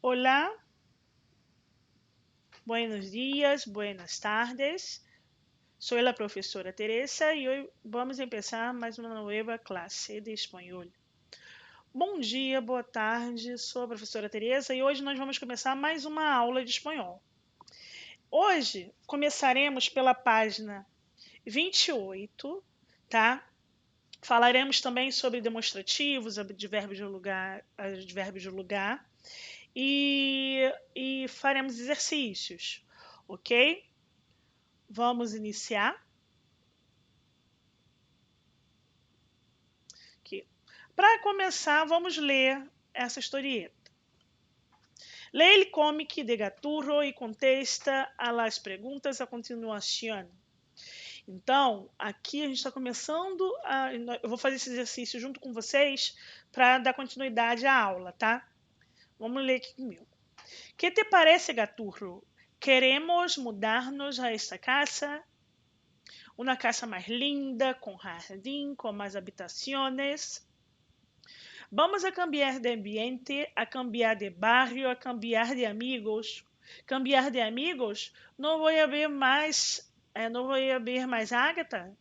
Olá, buenos dias, buenas tardes. Soy la profesora Teresa y hoy vamos a empezar mais uma nova classe de espanhol. Bom dia, boa tarde, sou a professora Teresa e hoje nós vamos começar mais uma aula de espanhol. Hoje começaremos pela página 28, tá? Falaremos também sobre demonstrativos, advérbios de lugar e faremos exercícios, ok? Vamos iniciar. Aqui. Para começar, vamos ler essa historieta. Lê el cómic de Gaturro e contesta a las preguntas a continuación. Então, aqui a gente está começando eu vou fazer esse exercício junto com vocês para dar continuidade à aula, tá? Vamos ler aqui comigo. Que te parece, Gaturro? Queremos mudar-nos a esta casa? Uma casa mais linda, com jardim, com mais habitaciones. Vamos a cambiar de ambiente, a cambiar de barrio, a cambiar de amigos. Cambiar de amigos? Não vou ver mais, não vou ver mais Agatha.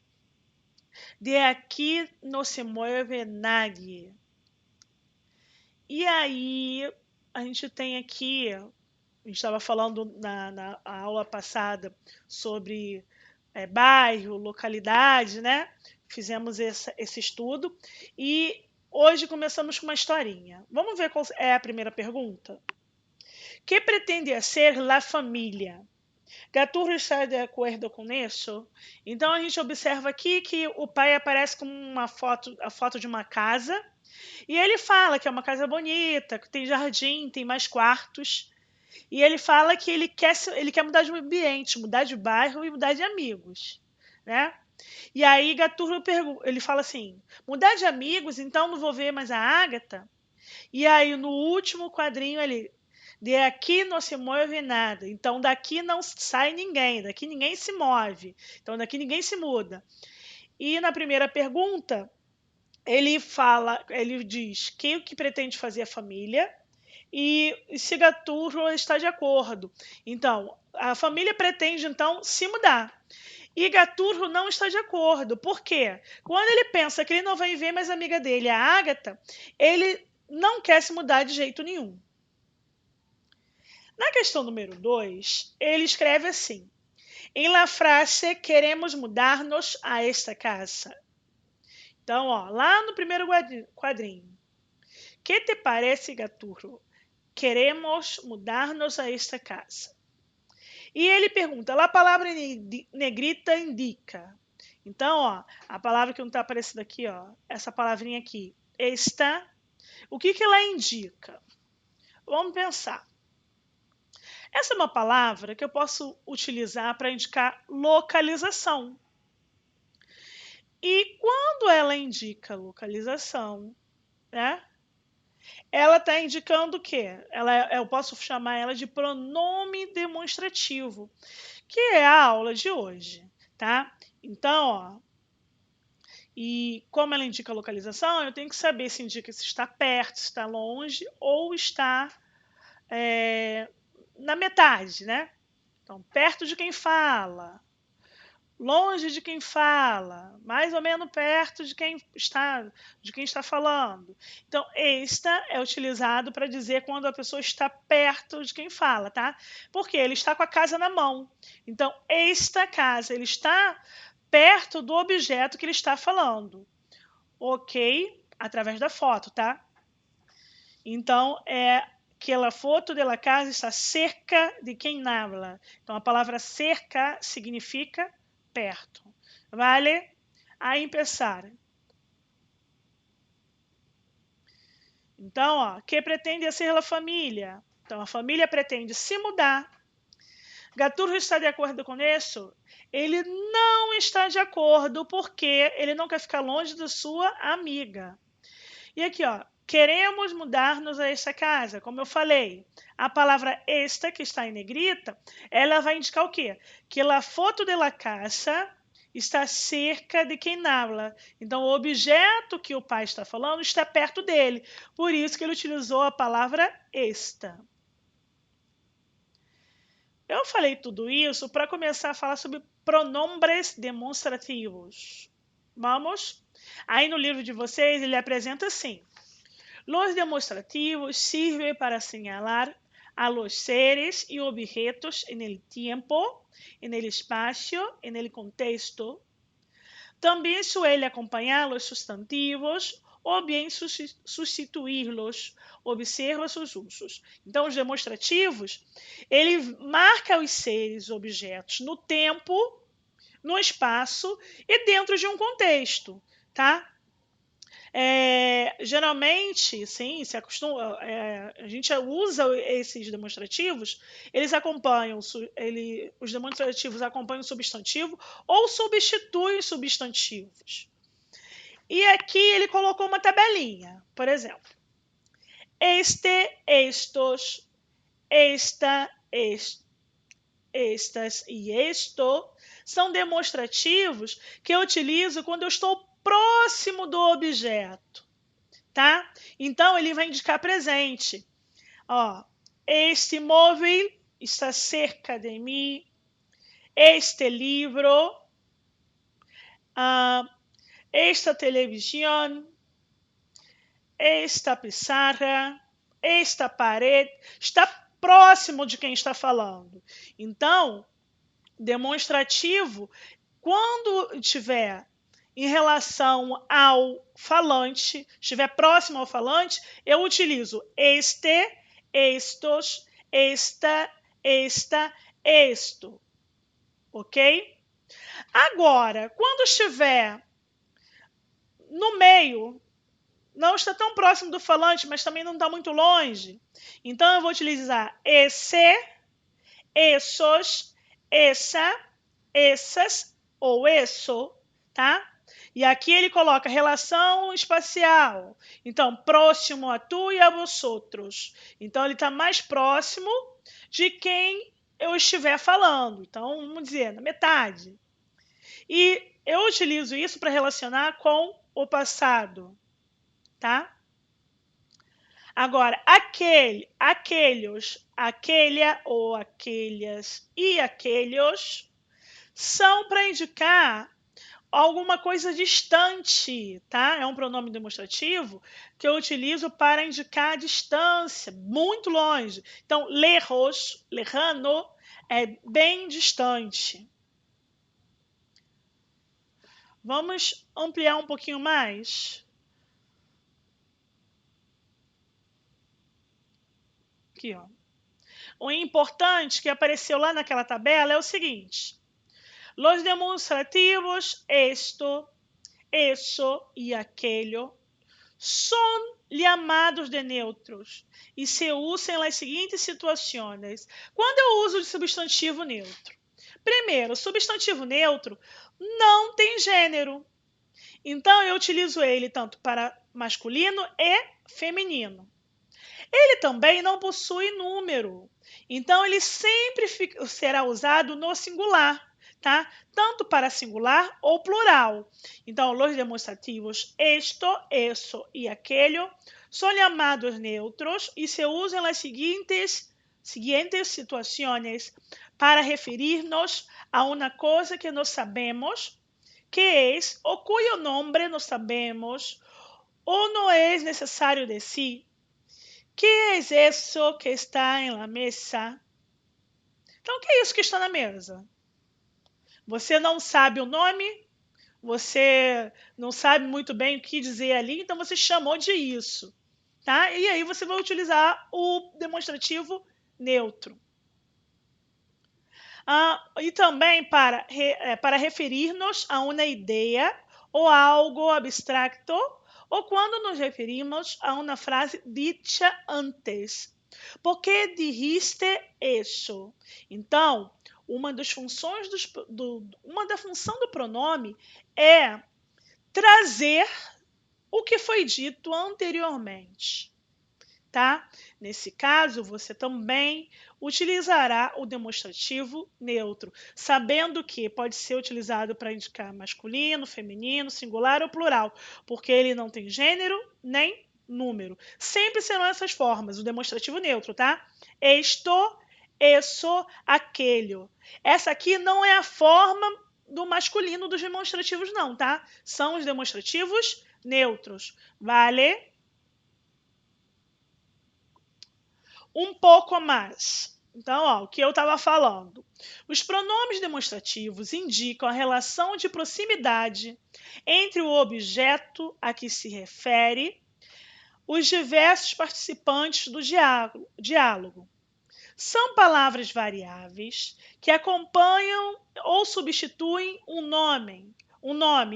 De aqui não se move nadie. E aí, a gente tem aqui, a gente estava falando na aula passada sobre bairro, localidade, né? Fizemos esse estudo e hoje começamos com uma historinha. Vamos ver qual é a primeira pergunta? Que pretende ser la família? Gaturro está de acordo com isso? Então a gente observa aqui que o pai aparece com a foto de uma casa e ele fala que é uma casa bonita, que tem jardim, tem mais quartos. E ele fala que ele quer mudar de ambiente, mudar de bairro e mudar de amigos, né? E aí Gaturro ele fala assim, mudar de amigos, então não vou ver mais a Agatha? E aí no último quadrinho ele, de aqui não se move nada, então daqui não sai ninguém, daqui ninguém se move, então daqui ninguém se muda. E na primeira pergunta, ele diz que o que pretende fazer a família, e se Gaturro está de acordo. Então, a família pretende, então, se mudar. E Gaturro não está de acordo. Por quê? Quando ele pensa que ele não vai ver mais a amiga dele, a Agatha, ele não quer se mudar de jeito nenhum. Na questão número 2, ele escreve assim: em la frase, queremos mudar-nos a esta casa. Então, ó, lá no primeiro quadrinho. Que te parece, Gaturro? Queremos mudar-nos a esta casa. E ele pergunta, a palavra negrita indica. Então, ó, a palavra que não está aparecendo aqui, ó, essa palavrinha aqui, esta, o que ela indica? Vamos pensar. Essa é uma palavra que eu posso utilizar para indicar localização. E quando ela indica localização, né? Ela está indicando o quê? Eu posso chamar ela de pronome demonstrativo, que é a aula de hoje, tá? Então, ó, e como ela indica a localização, eu tenho que saber se indica se está perto, se está longe ou está na metade, né? Então, perto de quem fala, longe de quem fala, mais ou menos perto de quem está falando. Então, esta é utilizado para dizer quando a pessoa está perto de quem fala, tá? Porque ele está com a casa na mão. Então, esta casa, ele está perto do objeto que ele está falando. Ok? Através da foto, tá? Então, que a foto da casa está cerca de quem habla. Então, a palavra cerca significa perto. Vale? A empezar. Então, ó, que pretende ser a família? Então, a família pretende se mudar. Gaturro está de acordo com isso? Ele não está de acordo porque ele não quer ficar longe da sua amiga. E aqui, ó, queremos mudar-nos a esta casa. Como eu falei, a palavra esta, que está em negrita, ela vai indicar o quê? Que a foto de la casa está cerca de quem habla. Então, o objeto que o pai está falando está perto dele. Por isso que ele utilizou a palavra esta. Eu falei tudo isso para começar a falar sobre pronombres demonstrativos. Vamos? Aí no livro de vocês ele apresenta assim: los demonstrativos sirven para señalar a los seres y objetos en el tiempo, en el espacio, en el contexto. Também suele acompanhar los sustantivos ou bien substituí-los. Observa seus usos. Então, os demonstrativos, ele marca os seres, objetos no tempo, no espaço e dentro de um contexto, tá? Geralmente, sim, se acostuma, a gente usa esses demonstrativos, eles acompanham, os demonstrativos acompanham o substantivo ou substituem substantivos. E aqui ele colocou uma tabelinha, por exemplo, este, estos, esta, estas e esto são demonstrativos que eu utilizo quando eu estou próximo do objeto, tá? Então, ele vai indicar presente. Ó, este móvel está cerca de mim. Este livro. Esta televisão. Esta pizarra. Esta parede. Está próximo de quem está falando. Então, demonstrativo, quando tiver em relação ao falante, estiver próximo ao falante, eu utilizo este, estos, esta, esto. Ok? Agora, quando estiver no meio, não está tão próximo do falante, mas também não está muito longe, então eu vou utilizar esse, essos, essa, essas ou isso, tá? E aqui ele coloca relação espacial. Então, próximo a tu e a vosotros. Então, ele está mais próximo de quem eu estiver falando. Então, vamos dizer, na metade. E eu utilizo isso para relacionar com o passado, tá? Agora, aquele, aqueles, aquelha ou aquelhas e aqueles são para indicar alguma coisa distante, tá? É um pronome demonstrativo que eu utilizo para indicar a distância, muito longe. Então, lejos, lejano, é bem distante. Vamos ampliar um pouquinho mais? Aqui, ó. O importante que apareceu lá naquela tabela é o seguinte: los demonstrativos esto, eso y aquello son llamados de neutros e se usam em las seguintes situações. Quando eu uso de substantivo neutro? Primeiro, o substantivo neutro não tem gênero. Então, eu utilizo ele tanto para masculino e feminino. Ele também não possui número. Então, ele sempre será usado no singular, tá? Tanto para singular ou plural. Então, los demonstrativos esto, eso y aquello son llamados neutros y se usan las siguientes situações para referir-nos a uma coisa que nós sabemos que é, ou cuyo nombre não sabemos, ou não é necessário decir. Que é isso que está em la mesa? Então, o que é isso que está na mesa? Você não sabe o nome, você não sabe muito bem o que dizer ali, então você chamou de isso, tá? E aí você vai utilizar o demonstrativo neutro. E também para referir-nos a uma ideia ou algo abstracto, ou quando nos referimos a uma frase dita antes. Por que dijiste isso? Então, uma das funções uma da função do pronome é trazer o que foi dito anteriormente, tá? Nesse caso, você também utilizará o demonstrativo neutro, sabendo que pode ser utilizado para indicar masculino, feminino, singular ou plural, porque ele não tem gênero nem número. Sempre serão essas formas, o demonstrativo neutro, tá? Esto, Eso, aquele. Essa aqui não é a forma do masculino dos demonstrativos, não, tá? São os demonstrativos neutros. Vale? Um pouco mais. Então, ó, o que eu estava falando. Os pronomes demonstrativos indicam a relação de proximidade entre o objeto a que se refere os diversos participantes do diálogo. São palavras variáveis que acompanham ou substituem um nome.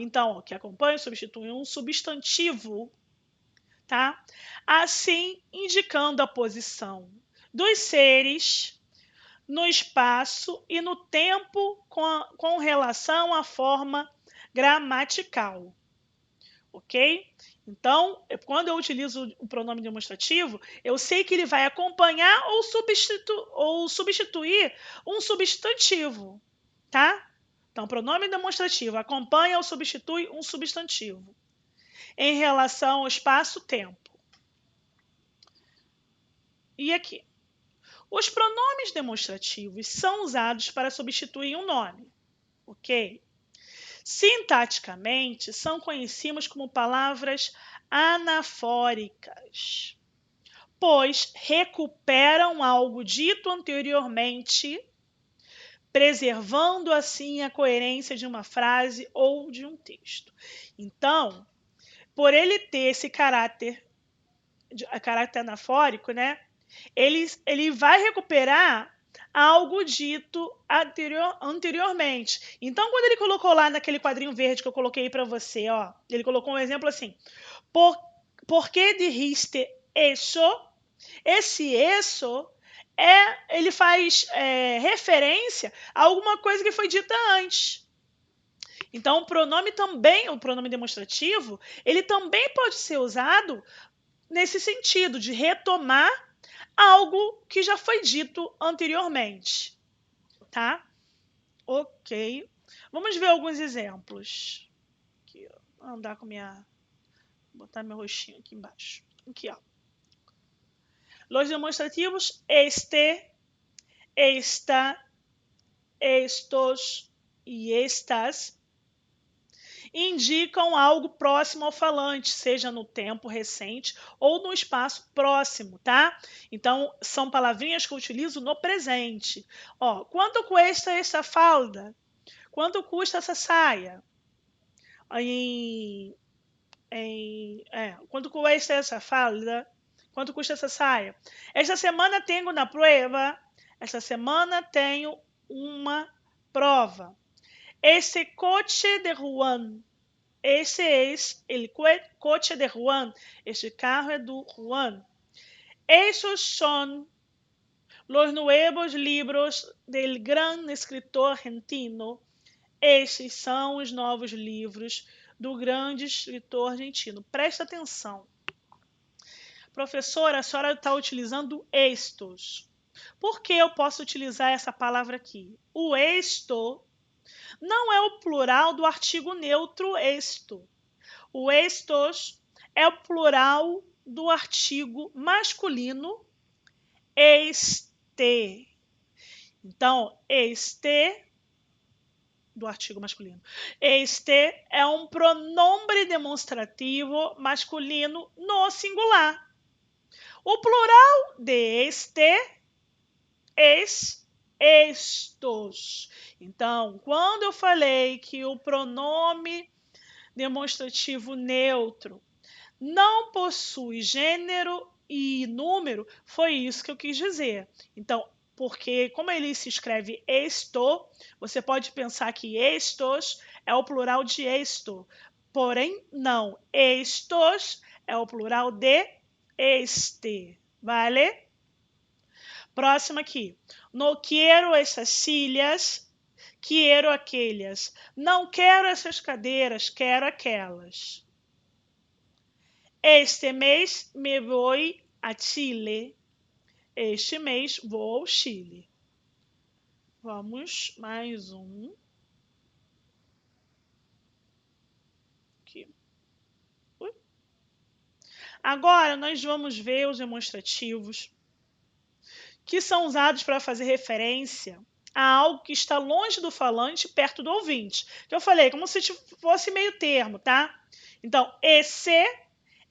Então, ó, que acompanha ou substitui um substantivo, tá? Assim, indicando a posição dos seres no espaço e no tempo com relação à forma gramatical, ok? Então, quando eu utilizo o pronome demonstrativo, eu sei que ele vai acompanhar ou substituir um substantivo, tá? Então, pronome demonstrativo acompanha ou substitui um substantivo em relação ao espaço-tempo. E aqui? Os pronomes demonstrativos são usados para substituir um nome, ok? Sintaticamente, são conhecidos como palavras anafóricas, pois recuperam algo dito anteriormente, preservando assim a coerência de uma frase ou de um texto. Então, por ele ter esse caráter anafórico, né? Ele vai recuperar algo dito anteriormente. Então, quando ele colocou lá naquele quadrinho verde que eu coloquei para você, ó, ele colocou um exemplo assim: por que dijiste eso? Esse eso ele faz referência a alguma coisa que foi dita antes. Então, o pronome demonstrativo, ele também pode ser usado nesse sentido, de retomar algo que já foi dito anteriormente, tá? Ok. Vamos ver alguns exemplos. Aqui, ó. Vou andar com minha... Vou botar meu rostinho aqui embaixo. Aqui, ó. Los demonstrativos este, esta, estos e estas indicam algo próximo ao falante, seja no tempo recente ou no espaço próximo, tá? Então, são palavrinhas que eu utilizo no presente. Ó, quanto custa essa falda? Quanto custa essa saia? Quanto custa essa falda? Quanto custa essa saia? Esta semana tenho na prova. Esta semana tenho uma prova. Esse coche de Juan. Esse é el coche de Juan. Este carro é do Juan. Esos son los nuevos libros del gran escritor argentino. Estes são os novos livros do grande escritor argentino. Presta atenção. Professora, a senhora está utilizando estos. Por que eu posso utilizar essa palavra aqui? O esto não é o plural do artigo neutro esto. O estos é o plural do artigo masculino este. Então, este do artigo masculino. Este é um pronome demonstrativo masculino no singular. O plural de este, estos. Então, quando eu falei que o pronome demonstrativo neutro não possui gênero e número, foi isso que eu quis dizer. Então, porque como ele se escreve esto, você pode pensar que estos é o plural de esto. Porém, não. Estos é o plural de este. Vale? Próximo aqui. No quero essas silhas, quero aquelas. Não quero essas cadeiras, quero aquelas. Este mês me vou a Chile. Este mês vou ao Chile. Vamos, mais um. Aqui. Agora, nós vamos ver os demonstrativos que são usados para fazer referência a algo que está longe do falante, perto do ouvinte. Que eu falei, como se fosse meio termo, tá? Então, esse,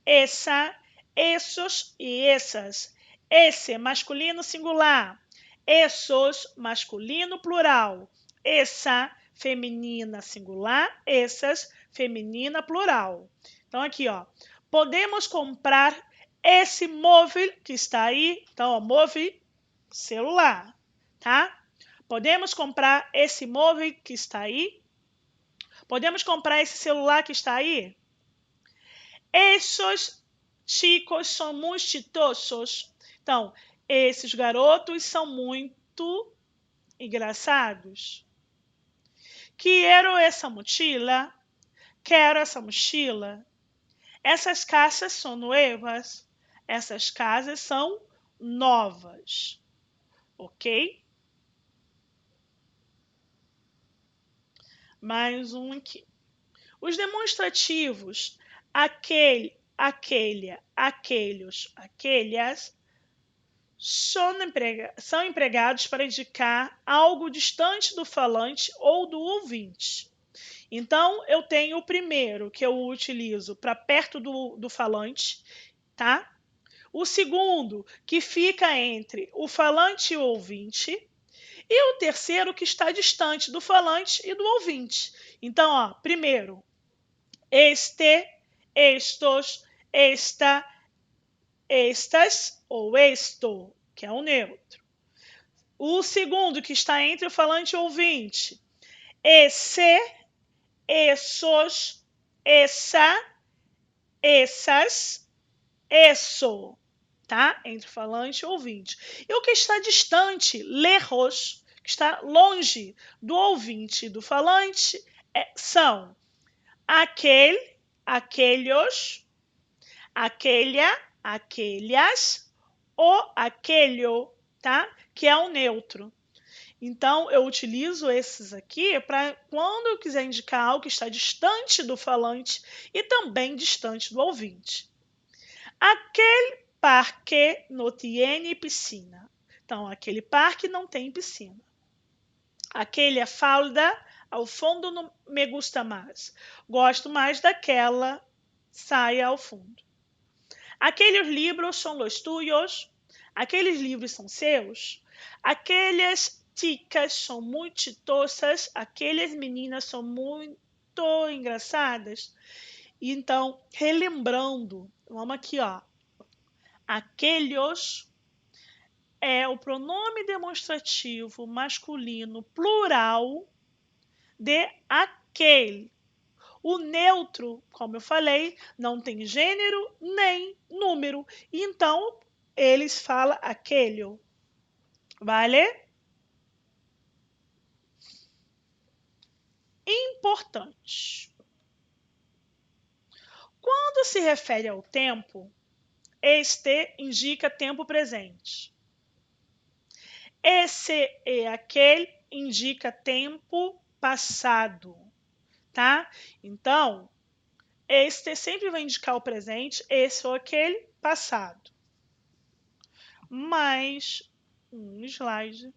essa, essos e essas. Esse, masculino singular. Essos, masculino plural. Essa, feminina singular. Essas, feminina plural. Então, aqui, ó. Podemos comprar esse móvel que está aí. Então, ó, móvel, celular, tá? Podemos comprar esse móvel que está aí? Podemos comprar esse celular que está aí? Esses chicos são muito chistosos. Então, esses garotos são muito engraçados. Quero essa mochila. Quero essa mochila. Essas caixas são novas. Essas casas são novas. Ok? Mais um aqui. Os demonstrativos aquele, aquele, aqueles, aquelhas são empregados para indicar algo distante do falante ou do ouvinte. Então, eu tenho o primeiro, que eu utilizo para perto do falante, tá? O segundo, que fica entre o falante e o ouvinte. E o terceiro, que está distante do falante e do ouvinte. Então, ó, primeiro, este, estos, esta, estas ou esto, que é o neutro. O segundo, que está entre o falante e o ouvinte. Esse, essos, essa, essas, isso, tá? Entre o falante e o ouvinte. E o que está distante, lejos, que está longe do ouvinte e do falante, são aquele, aquelhos, aquelha, aquelhas, o, aquelho, tá? Que é o neutro. Então, eu utilizo esses aqui para quando eu quiser indicar algo que está distante do falante e também distante do ouvinte. Aquele parque não tem piscina. Então, aquele parque não tem piscina. Aquele falda ao fundo não me gusta mais. Gosto mais daquela saia ao fundo. Aqueles livros são os tuyos. Aqueles livros são seus. Aquelas chicas são muito chitosas. Aquelas meninas são muito engraçadas. Então, relembrando, vamos aqui, ó. Aqueles é o pronome demonstrativo masculino plural de aquele. O neutro, como eu falei, não tem gênero nem número. Então, eles falam aquele. Vale? Importante. Quando se refere ao tempo, este indica tempo presente. Esse e aquele indica tempo passado, tá? Então, este sempre vai indicar o presente, esse ou aquele, passado. Mais um slide.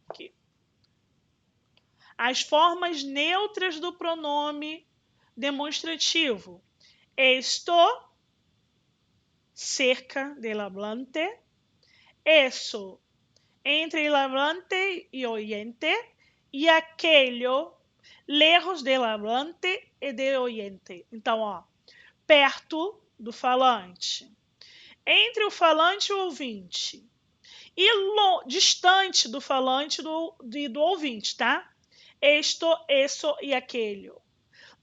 Aqui. As formas neutras do pronome demonstrativo. Esto, cerca del hablante. Eso, entre el hablante y oyente. E aquello, lejos del hablante e del oyente. Então, ó, perto do falante. Entre o falante e o ouvinte. E distante do falante e do ouvinte, tá? Esto, eso e aquele.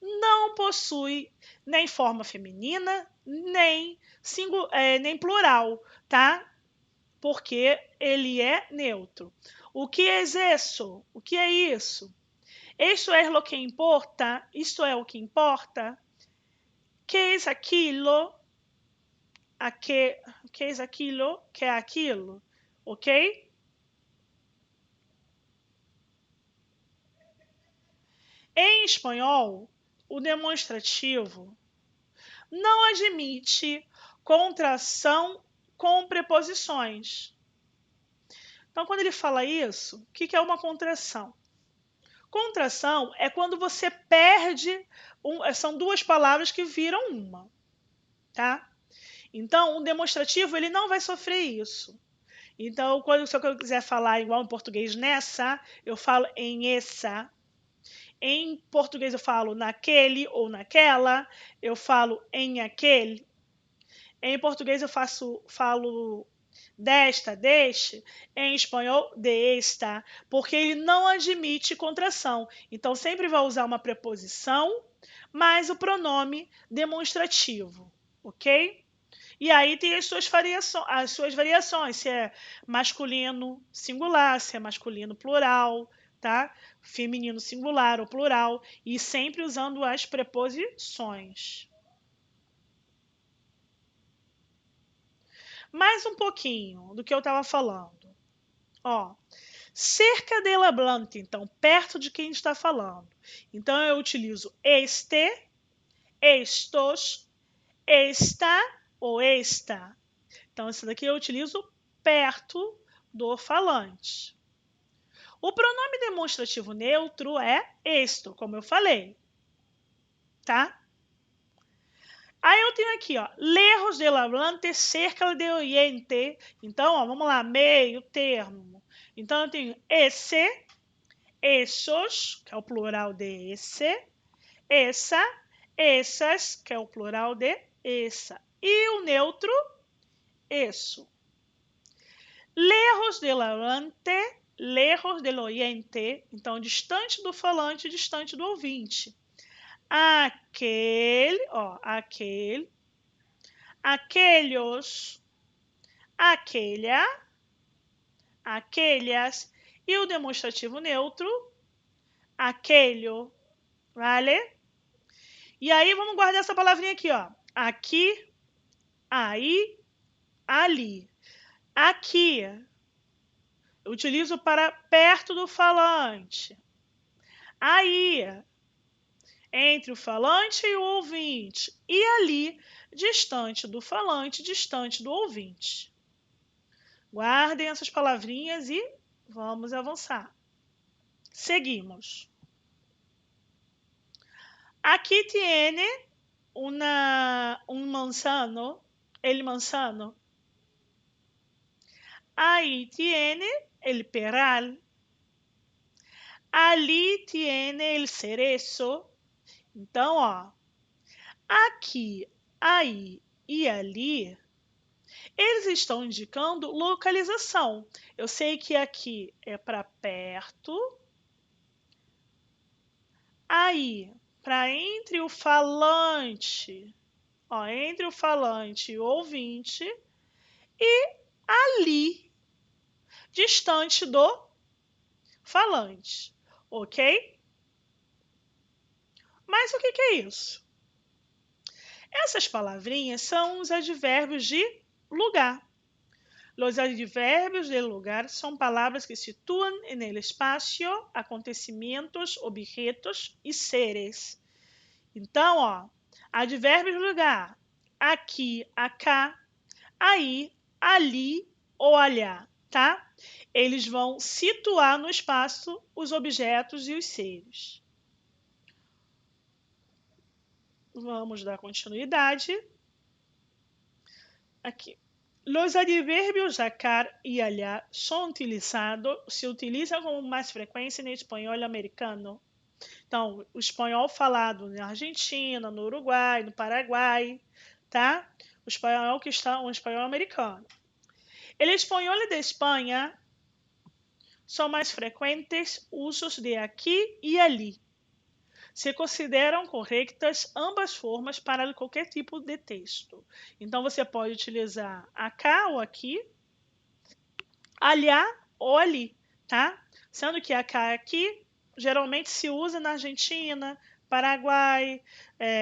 Não possui nem forma feminina, nem plural, tá? Porque ele é neutro. O que é isso? O que é isso? Isso é o que importa? Isto é o que importa? Que é aquilo? Que é aquilo? Que é aquilo? Ok? Em espanhol, o demonstrativo não admite com preposições. Então, quando ele fala isso, o que é uma contração? Contração é quando você perde, são duas palavras que viram uma, tá? Então, o demonstrativo, ele não vai sofrer isso. Então, se eu quiser falar igual em português nessa, eu falo em essa. Em português eu falo naquele ou naquela, eu falo em aquele. Em português eu falo desta, deste. Em espanhol, de esta, porque ele não admite contração. Então, sempre vai usar uma preposição mais o pronome demonstrativo, ok? E aí tem as suas variações, se é masculino singular, se é masculino plural, tá? Feminino singular ou plural, e sempre usando as preposições. Mais um pouquinho do que eu estava falando. Ó, cerca de la Blante, então, perto de quem está falando. Então, eu utilizo este, estos, esta ou esta. Então, esse daqui eu utilizo perto do falante. O pronome demonstrativo neutro é esto, como eu falei, tá? Aí eu tenho aqui, ó, lejos del hablante, cerca de oyente. Então, ó, vamos lá, meio termo. Então, eu tenho esse, essos, que é o plural de esse, essa, essas, que é o plural de essa. E o neutro, isso. Lejos del hablante, lejos del oyente. Então, distante do falante, distante do ouvinte. Aquele, ó, aquele, aquelhos, aquelha, aquelhas. E o demonstrativo neutro, aquelho, vale? E aí, vamos guardar essa palavrinha aqui, ó. Aqui, aí, ali. Aqui, eu utilizo para perto do falante. Aí, entre o falante e o ouvinte. E ali, distante do falante, distante do ouvinte. Guardem essas palavrinhas e vamos avançar. Seguimos. Aqui tiene un manzano, el manzano. Ahí tiene el peral. Ali tiene el cerezo. Então, ó, aqui, aí e ali, eles estão indicando localização. Eu sei que aqui é para perto, aí, para entre o falante, ó, entre o falante e o ouvinte, e ali, distante do falante, ok? Mas o que é isso? Essas palavrinhas são os advérbios de lugar. Los advérbios de lugar são palavras que situam en el espacio acontecimentos, objetos e seres. Então, ó, advérbios de lugar: aqui, acá, aí, ali ou allá, tá? Eles vão situar no espaço os objetos e os seres. Vamos dar continuidade. Aqui. Los advérbios acá y allá se utilizam com mais frequência no espanhol americano. Então, o espanhol falado na Argentina, no Uruguai, no Paraguai, tá? O espanhol que está o espanhol americano. El espanhol de Espanha são mais frequentes usos de aqui e ali. Se consideram corretas ambas formas para qualquer tipo de texto. Então, você pode utilizar acá ou aqui, allá ou ali, tá? Sendo que acá e aqui geralmente se usa na Argentina, Paraguai,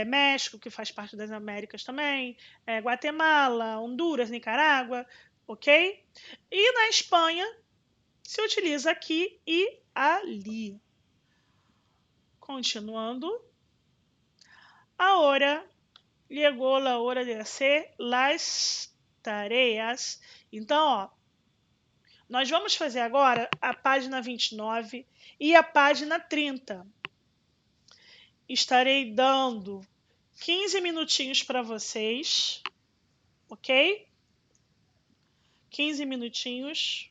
México, que faz parte das Américas também, Guatemala, Honduras, Nicarágua, ok? E na Espanha se utiliza aqui e ali. Continuando. Ahora llegó la hora de hacer las tareas. Então, ó, nós vamos fazer agora a página 29 e a página 30. Estarei dando 15 minutinhos para vocês, ok? 15 minutinhos.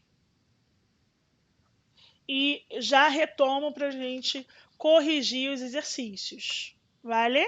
E já retomo para a gente corrigir os exercícios, vale?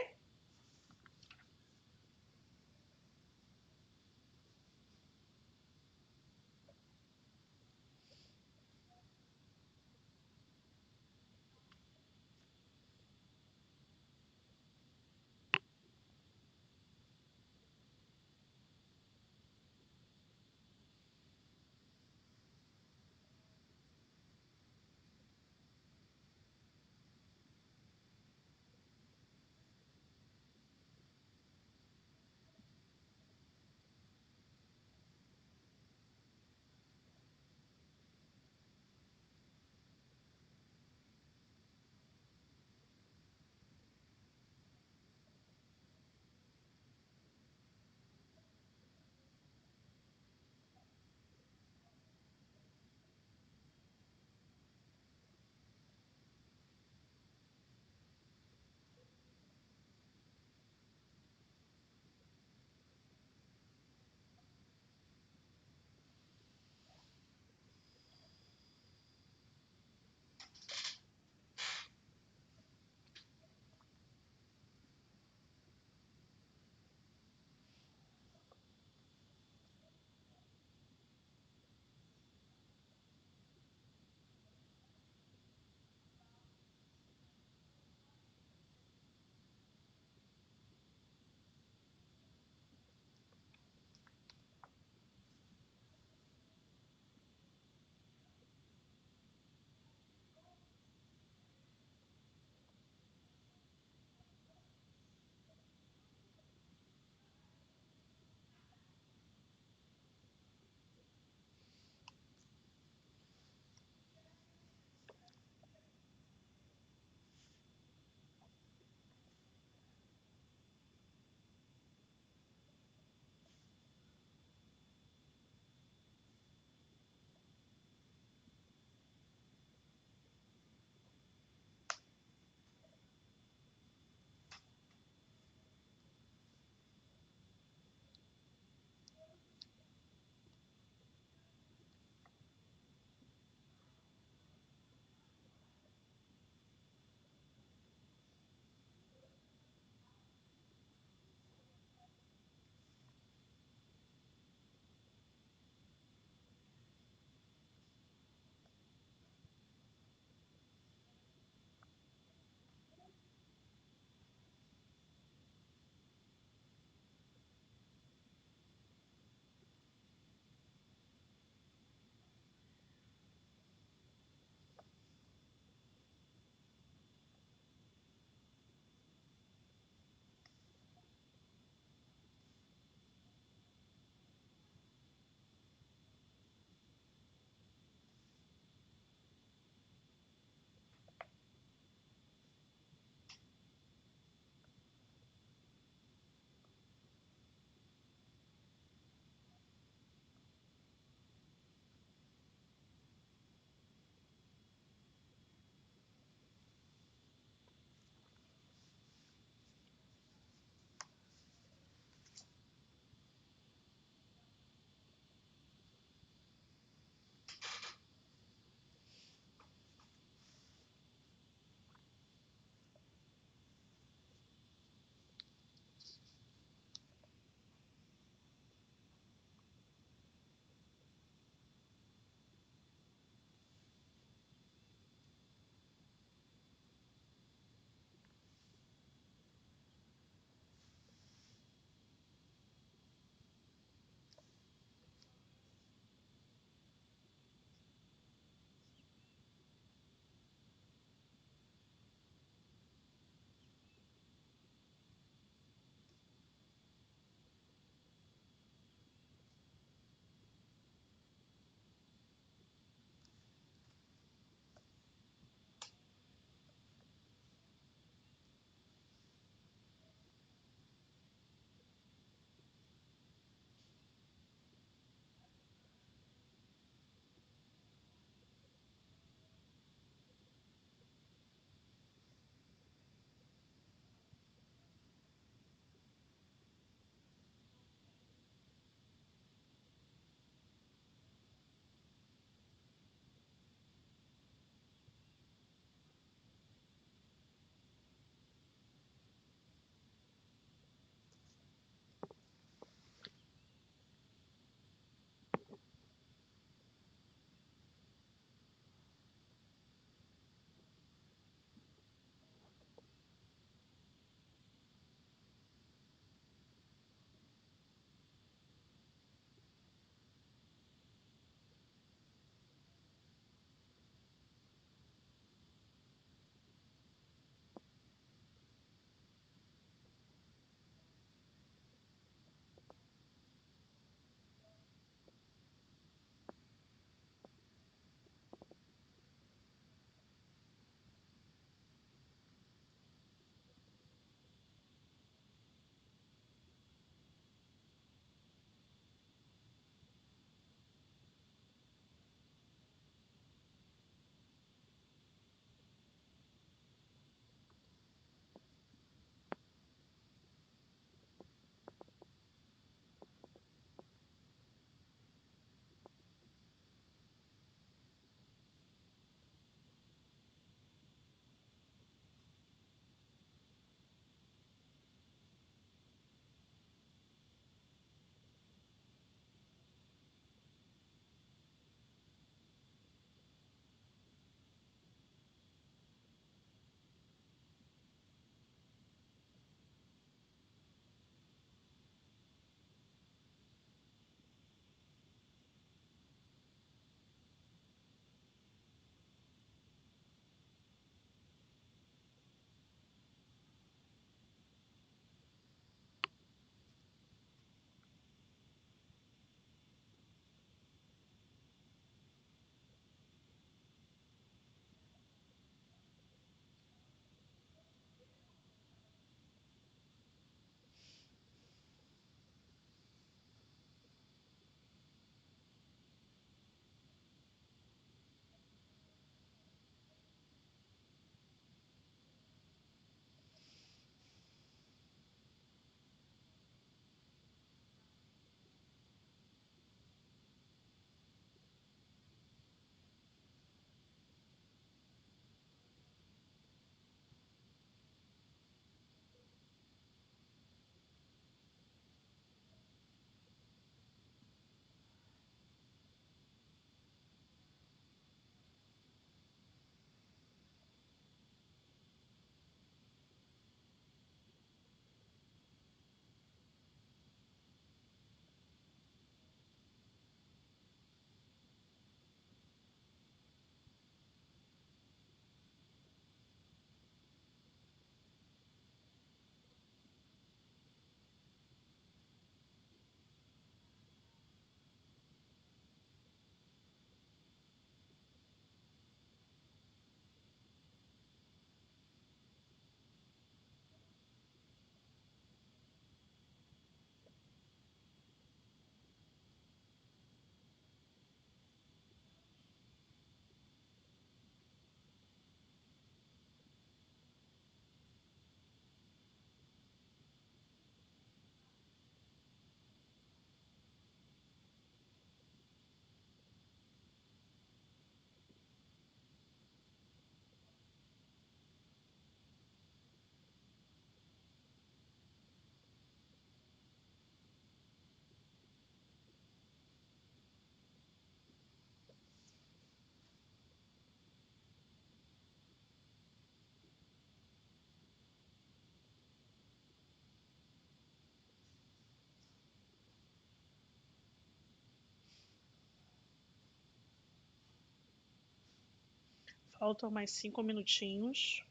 Faltam mais 5 minutinhos.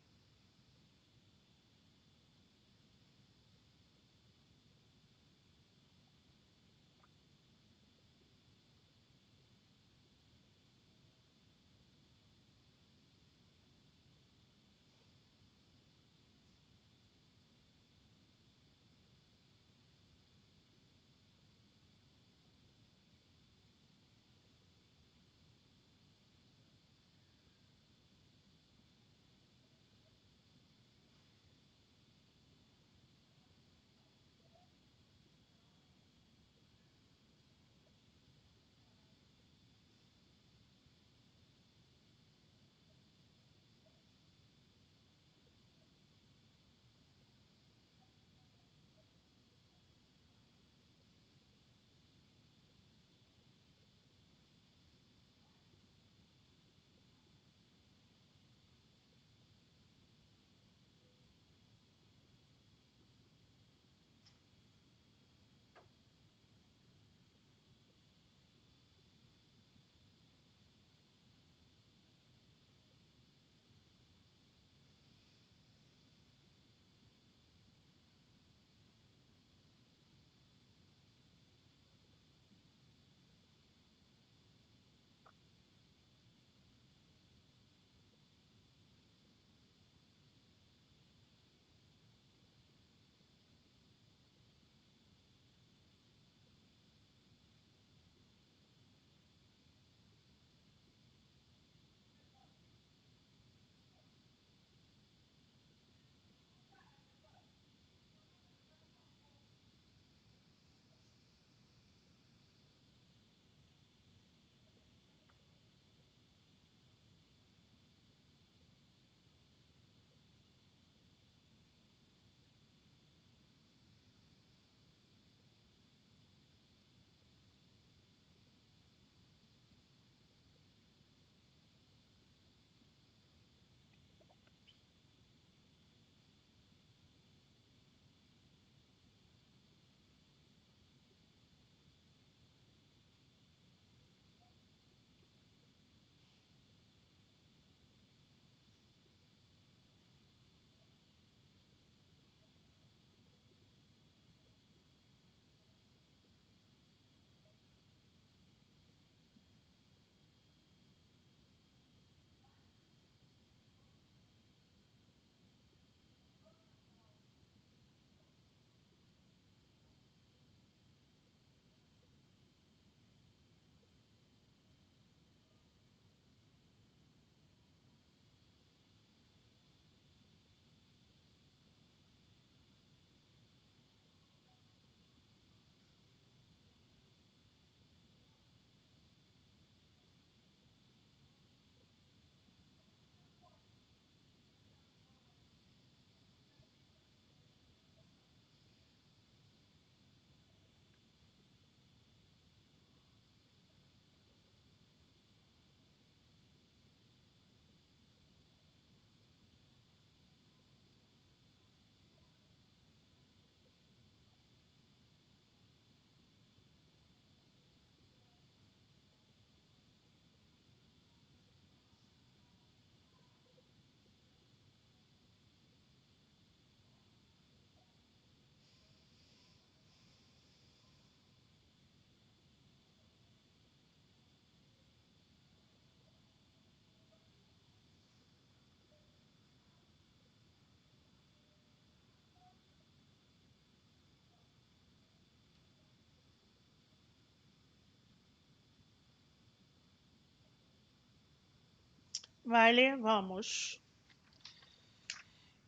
Vale, vamos.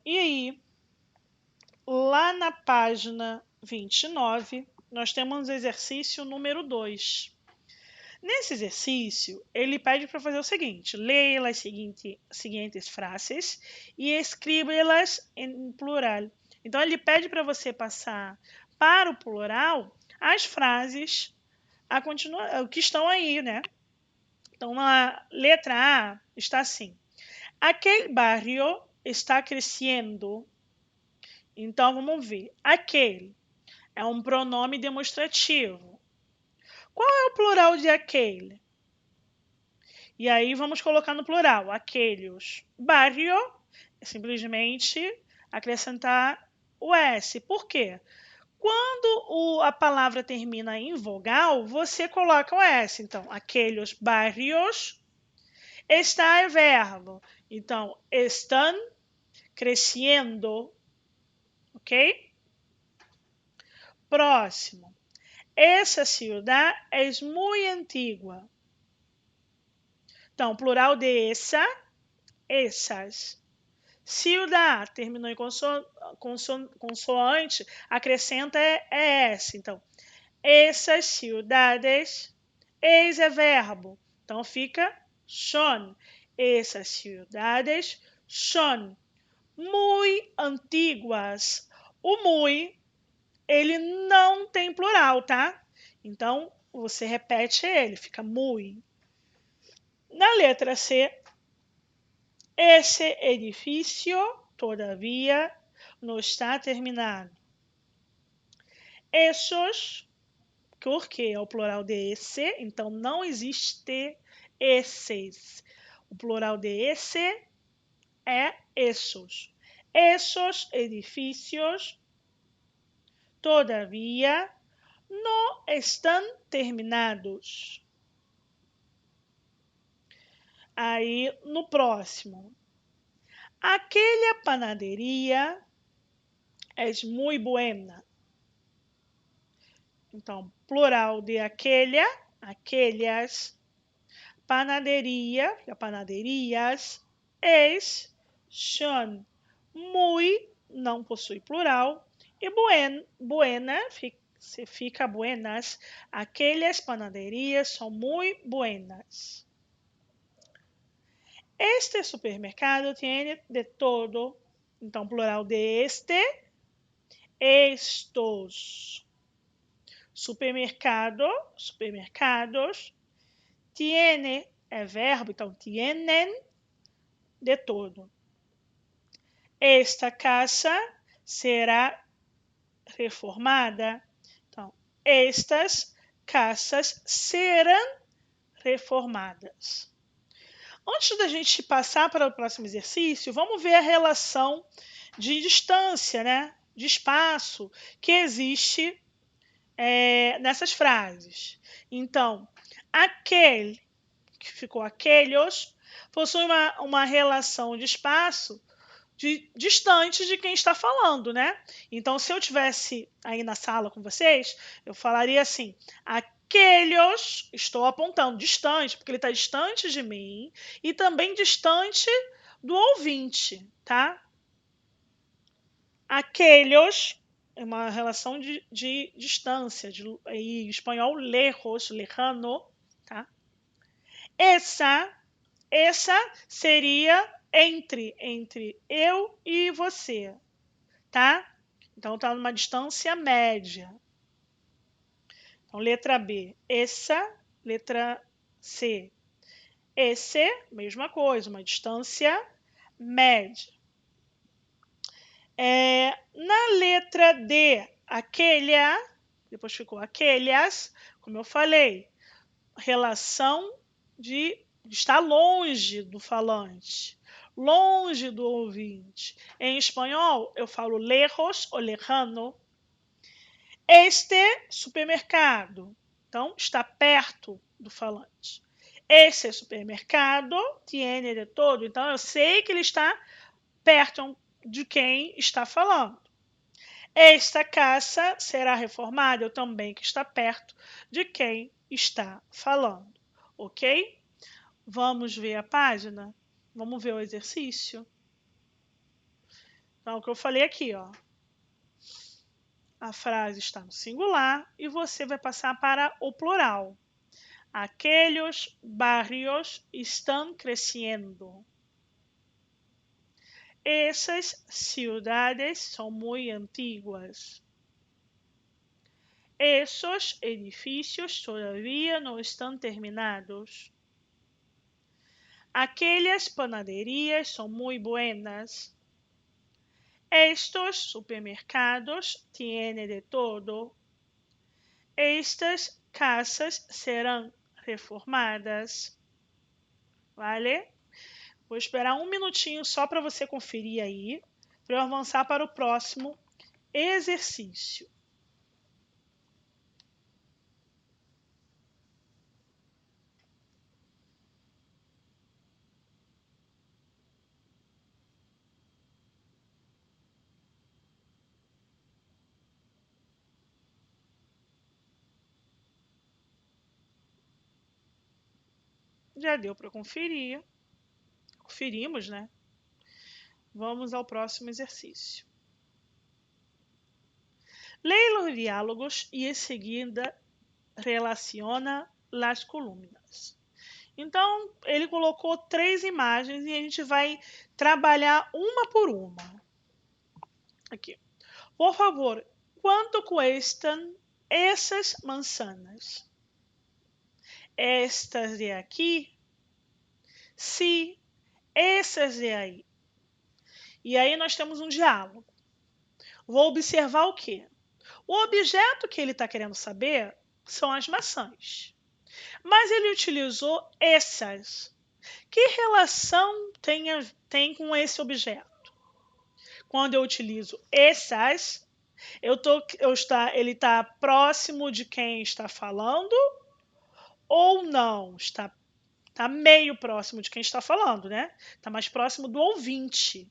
E aí, lá na página 29, nós temos o exercício número 2. Nesse exercício, ele pede para fazer o seguinte: leia as seguintes frases e escreva-las em plural. Então, ele pede para você passar para o plural as frases que estão aí, né? Então, na letra A está assim: aquele barrio está crescendo. Então, vamos ver. Aquele é um pronome demonstrativo. Qual é o plural de aquele? E aí vamos colocar no plural. Aqueles. Barrio é simplesmente acrescentar o S. Por quê? Quando a palavra termina em vogal, você coloca o S. Então, aqueles barrios. Está é verbo. Então, estão crescendo. Ok? Próximo. Essa ciudad es muy antigua. Então, plural de essa, essas. Ciudad, terminou em consoante, acrescenta é S. Então, essas ciudades, eis é verbo. Então, fica son. Essas ciudades son muy antiguas. O muy, ele não tem plural, tá? Então, você repete ele, fica muy. Na letra C, esse edifício, todavia, não está terminado. Esses, porque é o plural de esse, então não existe esses. O plural de esse é esses. Esses edifícios, todavia, não estão terminados. Aí, no próximo. Aquela panaderia é muito buena. Então, plural de aquela, aquelas. Panaderia, panaderias. Es, son. Muy, não possui plural. E buena, fica buenas. Aquelas panaderias são muito buenas. Este supermercado tiene de todo. Então, plural de este, estos. Supermercado, supermercados. Tiene é verbo, então tienen de todo. Esta casa será reformada. Então, estas casas serão reformadas. Antes da gente passar para o próximo exercício, vamos ver a relação de distância, né? De espaço que existe nessas frases. Então, aquele, que ficou aqueles, possui uma relação de espaço distante de quem está falando, né? Então, se eu tivesse aí na sala com vocês, eu falaria assim: aqueles, estou apontando distante, porque ele está distante de mim e também distante do ouvinte, tá? Aqueles é uma relação de distância, em espanhol, lejos, lejano, tá? Essa seria entre eu e você, tá? Então, tá numa distância média. Então, letra B, essa, letra C. Esse, mesma coisa, uma distância média. Na letra D, aquela, depois ficou aquelas, como eu falei, relação de estar longe do falante, longe do ouvinte. Em espanhol, eu falo lejos ou lejano. Este supermercado, então, está perto do falante. Esse supermercado tiene de todo, então eu sei que ele está perto de quem está falando. Esta casa será reformada, eu também que está perto de quem está falando, ok? Vamos ver a página? Vamos ver o exercício? Então, o que eu falei aqui, ó. A frase está no singular e você vai passar para o plural. Aqueles barrios estão crescendo. Essas ciudades são muito antiguas. Esses edifícios todavia não estão terminados. Aquelas panaderias são muito buenas. Estos supermercados tienen de todo. Estas casas serão reformadas. Vale? Vou esperar um minutinho só para você conferir aí, para eu avançar para o próximo exercício. Já deu para conferir. Conferimos, né? Vamos ao próximo exercício. Leia os diálogos e em seguida relaciona as colunas. Então, ele colocou 3 imagens e a gente vai trabalhar uma por uma. Aqui. Por favor, quanto custam essas manzanas? Estas de aqui? Sim, essas de aí. E aí nós temos um diálogo. Vou observar o quê? O objeto que ele está querendo saber são as maçãs. Mas ele utilizou essas. Que relação tem com esse objeto? Quando eu utilizo essas, ele está próximo de quem está falando ou não? Está meio próximo de quem está falando, né? Está mais próximo do ouvinte.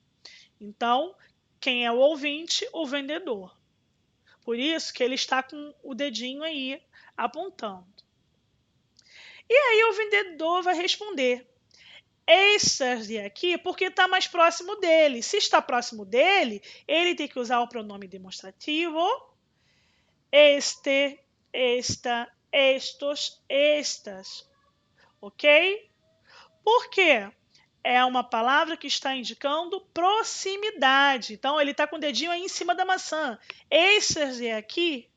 Então, quem é o ouvinte? O vendedor. Por isso que ele está com o dedinho aí apontando. E aí o vendedor vai responder: estas de aqui, porque está mais próximo dele. Se está próximo dele, ele tem que usar o pronome demonstrativo. Este, esta, estos, estas. Ok? Por quê? É uma palavra que está indicando proximidade. Então, ele está com o dedinho aí em cima da maçã. Estas de aqui.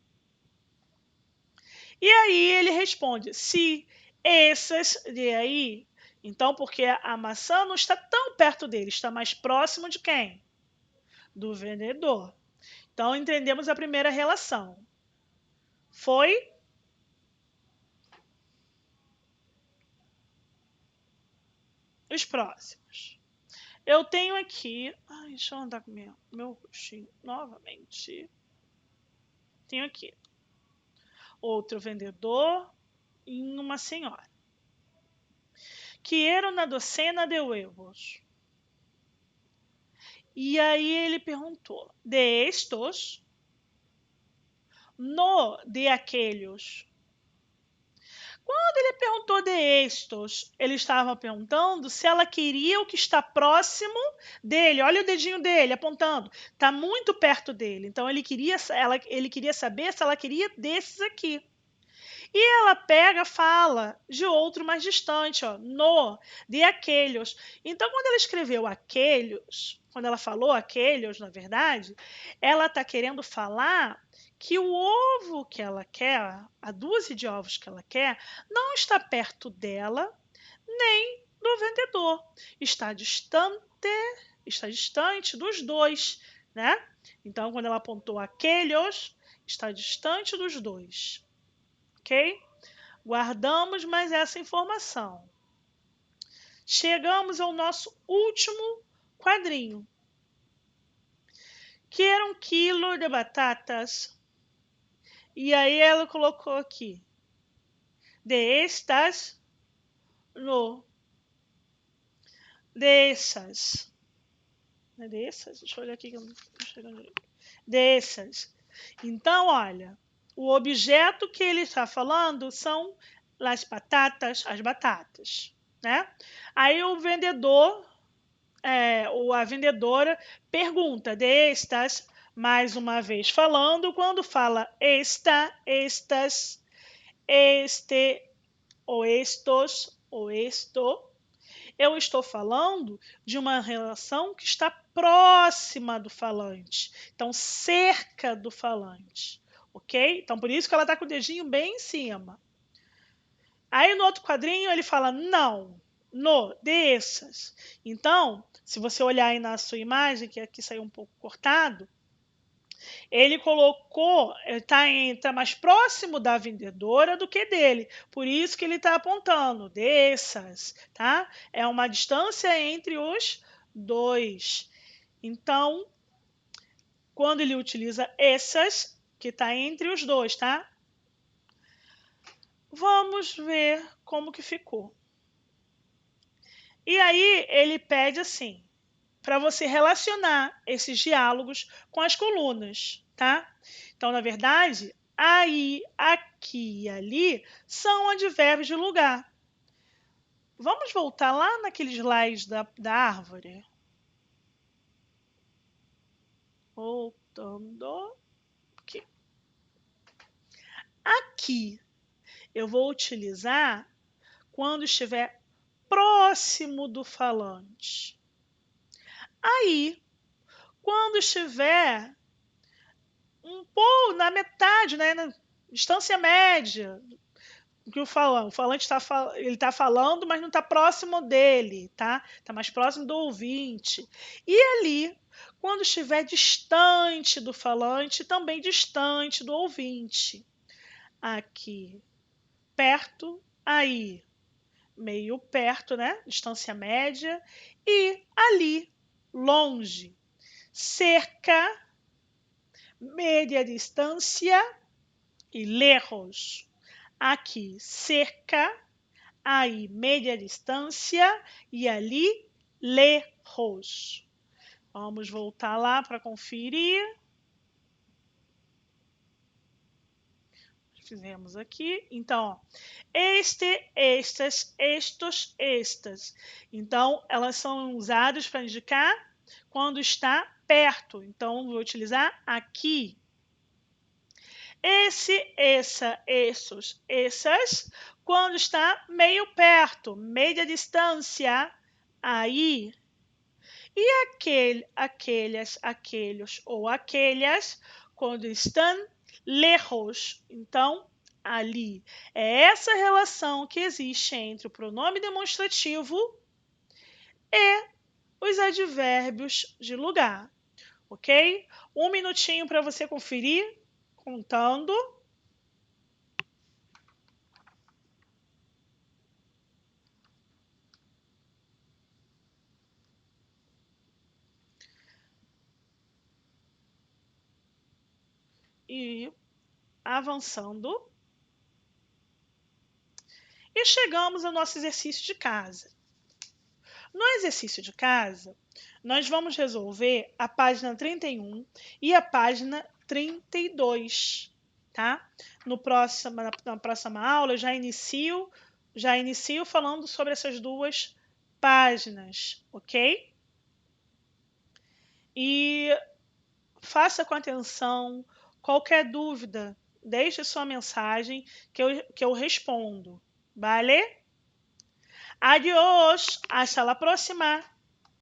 E aí ele responde: se essas de aí. Então, porque a maçã não está tão perto dele, está mais próximo de quem? Do vendedor. Então, entendemos a primeira relação. Foi? Os próximos. Eu tenho aqui. Ai, deixa eu andar com meu rostinho novamente. Tenho aqui outro vendedor e uma senhora. Quiero una docena de huevos. E aí ele perguntou: de estos? No de aqueles. Quando ele perguntou de estos, ele estava perguntando se ela queria o que está próximo dele. Olha o dedinho dele apontando. Está muito perto dele. Então ele queria saber se ela queria desses aqui. E ela pega, fala de outro mais distante, ó, no, de aqueles. Então, quando ela escreveu aqueles, quando ela falou aqueles, na verdade, ela está querendo falar que o ovo que ela quer, a dúzia de ovos que ela quer, não está perto dela, nem do vendedor. Está distante dos dois, né? Então, quando ela apontou aqueles, está distante dos dois. Ok? Guardamos mais essa informação. Chegamos ao nosso último quadrinho. Quero 1 quilo de batatas. E aí ela colocou aqui: de estas, no. Dessas. Não é dessas? Deixa eu olhar aqui que eu não estou chegando. Dessas. Então, olha, o objeto que ele está falando são as batatas, né? Aí o vendedor, ou a vendedora, pergunta destas, mais uma vez falando, quando fala esta, estas, este, ou estos, ou esto, eu estou falando de uma relação que está próxima do falante, então cerca do falante, ok? Então por isso que ela está com o dedinho bem em cima. Aí no outro quadrinho ele fala não, no, dessas. Então, se você olhar aí na sua imagem, que aqui saiu um pouco cortado, Ele colocou, tá mais próximo da vendedora do que dele. Por isso que ele está apontando, dessas, tá? É uma distância entre os dois. Então, quando ele utiliza essas, que está entre os dois, tá? Vamos ver como que ficou. E aí ele pede assim, para você relacionar esses diálogos com as colunas, tá? Então, na verdade, aí, aqui e ali são advérbios de lugar. Vamos voltar lá naquele slide da árvore. Voltando aqui. Aqui eu vou utilizar quando estiver próximo do falante. Aí, quando estiver um pouco na metade, né, na distância média, que o falante ele está falando, mas não está próximo dele, tá? Está mais próximo do ouvinte. E ali, quando estiver distante do falante, também distante do ouvinte. Aqui, perto, aí, meio perto, né? Distância média. E ali, longe, cerca, média distância e lejos. Aqui, cerca, aí, média distância e ali, lejos. Vamos voltar lá para conferir. Fizemos aqui. Então, ó, estas, estos, estas. Então, elas são usadas para indicar quando está perto. Então, vou utilizar aqui. Esse, essa, esses, essas, quando está meio perto, média distância, aí. E aquele, aquelas, aqueles ou aquellas, quando estão lejos, então ali. É essa relação que existe entre o pronome demonstrativo e os advérbios de lugar, ok? Um minutinho para você conferir, contando. E avançando. E chegamos ao nosso exercício de casa. No exercício de casa, nós vamos resolver a página 31 e a página 32, tá? Na próxima aula, eu já inicio falando sobre essas duas páginas, ok? E faça com atenção. Qualquer dúvida, deixe sua mensagem que eu respondo, vale? Adiós, hasta la próxima.